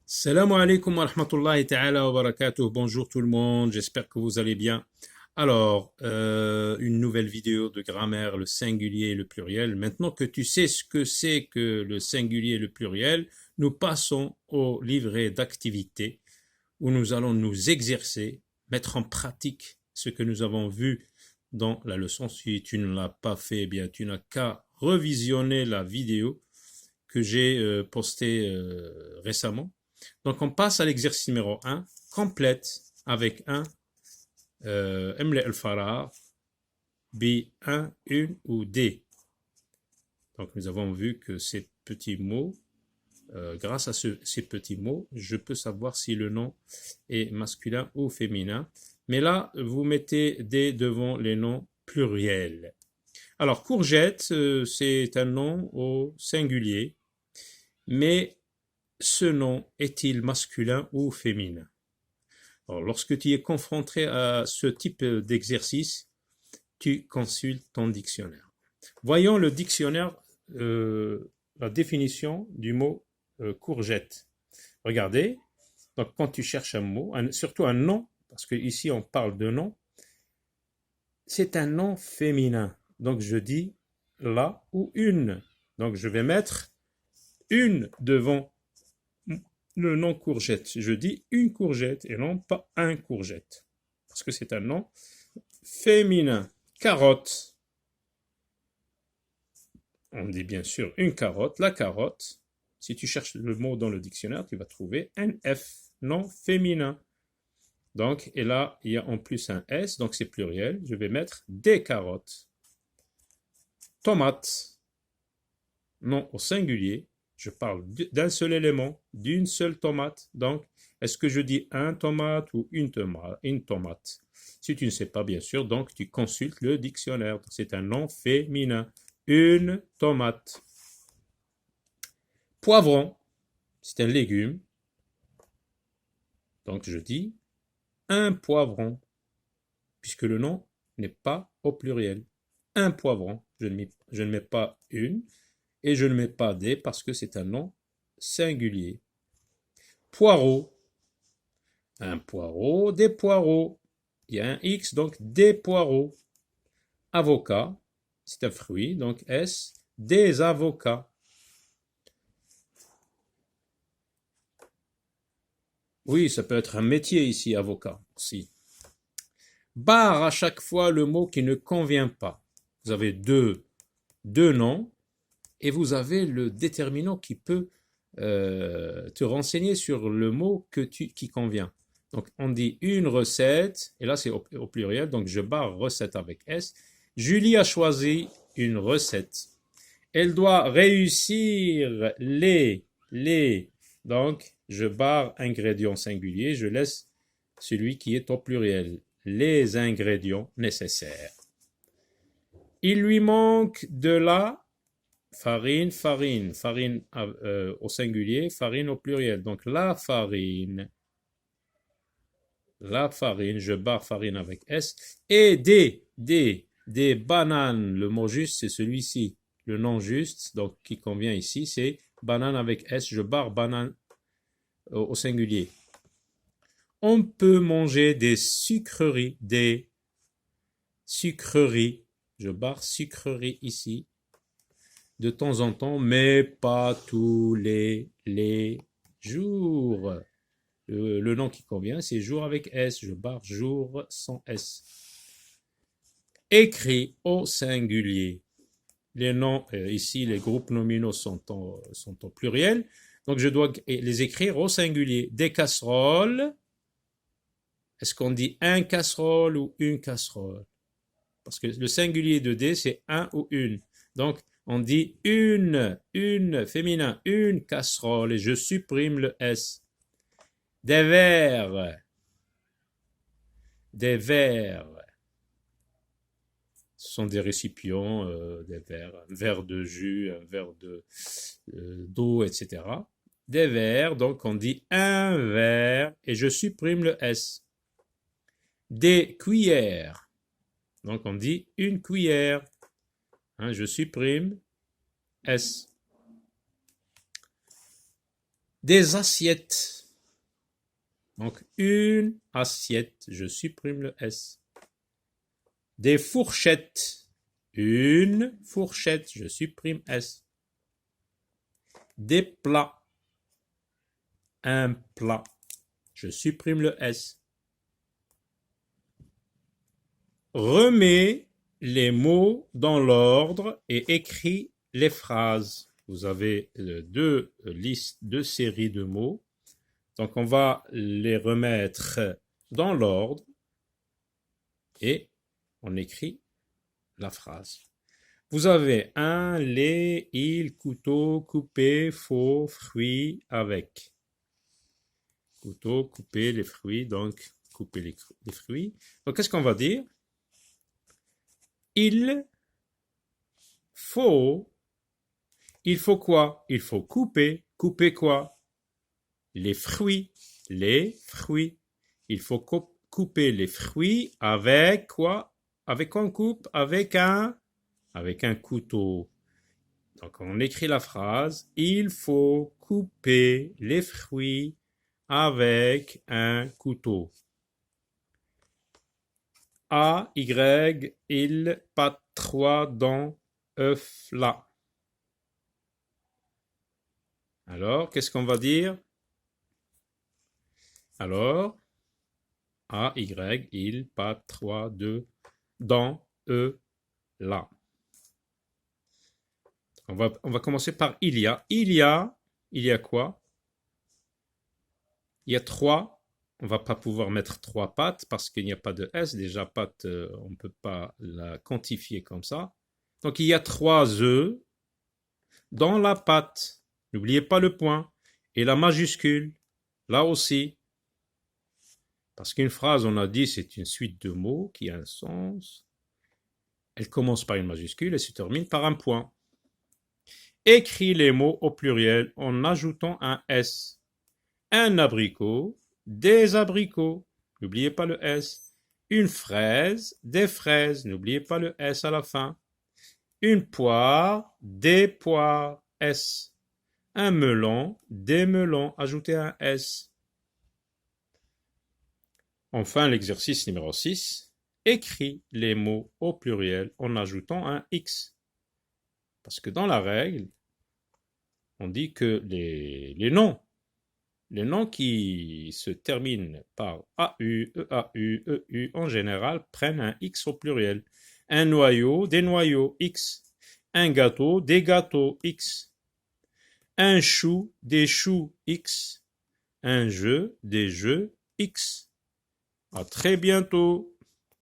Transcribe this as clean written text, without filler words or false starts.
Salam alaikum wa rahmatullahi ta'ala wa barakatuh. Bonjour tout le monde, j'espère que vous allez bien. Alors, une nouvelle vidéo de grammaire, le singulier et le pluriel. Maintenant que tu sais ce que c'est que le singulier et le pluriel, nous passons au livret d'activités où nous allons nous exercer, mettre en pratique ce que nous avons vu dans la leçon. Si tu ne l'as pas fait, eh bien, tu n'as qu'à revisionner la vidéo que j'ai postée récemment. Donc, on passe à l'exercice numéro 1, complète avec un Emle al-Farah, B1, une ou des. Donc, nous avons vu que ces petits mots, grâce à ces petits mots, je peux savoir si le nom est masculin ou féminin. Mais là, vous mettez des devant les noms pluriels. Alors, courgette, c'est un nom au singulier, mais ce nom est-il masculin ou féminin? Alors, lorsque tu es confronté à ce type d'exercice, tu consultes ton dictionnaire. Voyons le dictionnaire, la définition du mot courgette. Regardez, donc quand tu cherches un mot, surtout un nom, parce qu'ici on parle de nom, c'est un nom féminin. Donc je dis la ou une. Donc je vais mettre une devant le nom courgette. Je dis une courgette et non pas un courgette. Parce que c'est un nom féminin. Carotte. On dit bien sûr une carotte. La carotte, si tu cherches le mot dans le dictionnaire, tu vas trouver un F, nom féminin. Donc, et là, il y a en plus un S, donc c'est pluriel. Je vais mettre des carottes. Tomate, nom au singulier. Je parle d'un seul élément, d'une seule tomate. Donc, est-ce que je dis un tomate ou une tomate? Si tu ne sais pas, bien sûr, donc tu consultes le dictionnaire. C'est un nom féminin. Une tomate. Poivron, c'est un légume. Donc, je dis un poivron, puisque le nom n'est pas au pluriel. Un poivron. Je ne mets pas une et je ne mets pas des parce que c'est un nom singulier. Poireau. Un poireau, des poireaux. Il y a un X, donc des poireaux. Avocat, c'est un fruit, donc S, des avocats. Oui, ça peut être un métier ici, avocat, aussi. Barre à chaque fois le mot qui ne convient pas. Vous avez deux noms et vous avez le déterminant qui peut te renseigner sur le mot qui convient. Donc, on dit une recette, et là c'est au pluriel, donc je barre recette avec S. Julie a choisi une recette. Elle doit réussir les. Donc, je barre ingrédients singuliers, je laisse celui qui est au pluriel. Les ingrédients nécessaires. Il lui manque de la farine, farine au singulier, farine au pluriel. Donc, la farine, je barre farine avec S. Et des bananes. Le mot juste, c'est celui-ci. Le nom juste, donc qui convient ici, c'est banane avec S. Je barre banane au singulier. On peut manger des sucreries, Je barre sucreries ici. De temps en temps, mais pas tous les jours. Le nom qui convient, c'est jour avec S. Je barre jour sans S. Écrit au singulier. Les noms, ici, les groupes nominaux sont au pluriel. Donc, je dois les écrire au singulier. Des casseroles. Est-ce qu'on dit un casserole ou une casserole? Parce que le singulier de des, c'est un ou une. Donc, on dit une féminin, une casserole, et je supprime le S. Des verres. Ce sont des récipients, des verres, un verre de jus, un verre d'eau, etc. Des verres, donc on dit un verre, et je supprime le S. Des cuillères. Donc on dit une cuillère. Je supprime S. Des assiettes. Donc, une assiette, je supprime le S. Des fourchettes, une fourchette, je supprime S. Des plats, un plat, je supprime le S. Remets les mots dans l'ordre et écris les phrases. Vous avez deux listes, deux séries de mots. Donc, on va les remettre dans l'ordre et on écrit la phrase. Vous avez un, les, il, couteau, couper, faux, fruits, avec. Couteau, couper les fruits, donc couper les fruits. Donc, qu'est-ce qu'on va dire? Il faut quoi? Il faut couper. Couper quoi? Les fruits. Les fruits. Il faut couper les fruits avec quoi? Avec quoi on coupe? Avec un couteau. Donc on écrit la phrase. Il faut couper les fruits avec un couteau. A, Y, il, pas trois dents, œuf, là. Alors, qu'est-ce qu'on va dire? Alors, A, Y, il, pas trois, deux, dans, là. On va commencer par il y a. Il y a quoi? Il y a trois. On va pas pouvoir mettre trois pâtes parce qu'il n'y a pas de S. Déjà, pâte, on ne peut pas la quantifier comme ça. Donc, il y a 3 œufs dans la pâte. N'oubliez pas le point. Et la majuscule, là aussi. Parce qu'une phrase, on a dit, c'est une suite de mots qui a un sens. Elle commence par une majuscule et se termine par un point. Écris les mots au pluriel en ajoutant un S. Un abricot, des abricots. N'oubliez pas le S. Une fraise, des fraises. N'oubliez pas le S à la fin. Une poire, des poires. S. Un melon, des melons. Ajoutez un S. Enfin, l'exercice numéro 6. Écris les mots au pluriel en ajoutant un X. Parce que dans la règle, on dit que les noms qui se terminent par AU, EAU, EU, en général, prennent un X au pluriel. Un noyau, des noyaux, X. Un gâteau, des gâteaux, X. Un chou, des choux, X. Un jeu, des jeux, X. À très bientôt.